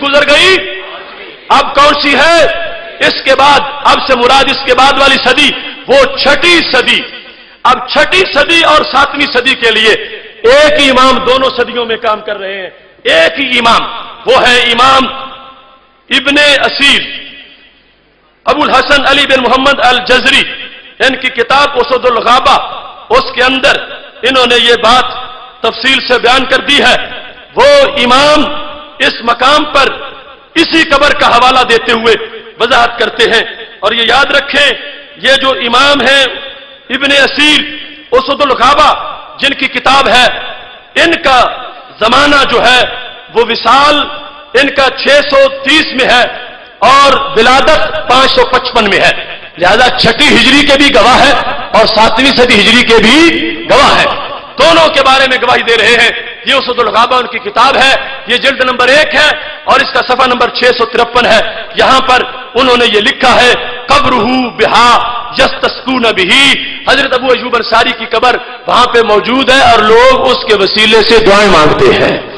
गुजर गई? अब कौन सी है? इसके बाद, अब से मुराद इसके बाद वाली सदी, वो छठी सदी। अब छठी सदी और सातवीं सदी के लिए एक ही इमाम दोनों सदियों में काम कर रहे हैं। एक ही इमाम, वो है इमाम इब्ने असीर अबुल हसन अली बिन मोहम्मद अल जजरी। इनकी किताब उसदुल गाबा, उसके अंदर इन्होंने ये बात तफसील से बयान कर दी है। वो इमाम इस मकाम पर इसी कब्र का हवाला देते हुए वजाहत करते हैं। और ये याद रखें, ये जो इमाम है इब्ने असीर उसदुल गाबा जिनकी किताब है, इनका जमाना जो है वो विसाल इनका 630 में है और विलादत 555 में है। लिहाजा छठी हिजरी के भी गवाह है और सातवीं सदी हिजरी के भी गवाह है। दोनों के बारे में गवाही दे रहे हैं। ये उसदुल गाबा उनकी किताब है, ये जिल्द नंबर 1 है और इसका सफा नंबर 653 है। यहां पर उन्होंने ये लिखा है, कब्रुहु बिहा यस्तस्कून बिही। हजरत अबू अय्यूब अंसारी की कब्र वहां पे मौजूद है और लोग उसके वसीले से दुआएं मांगते हैं।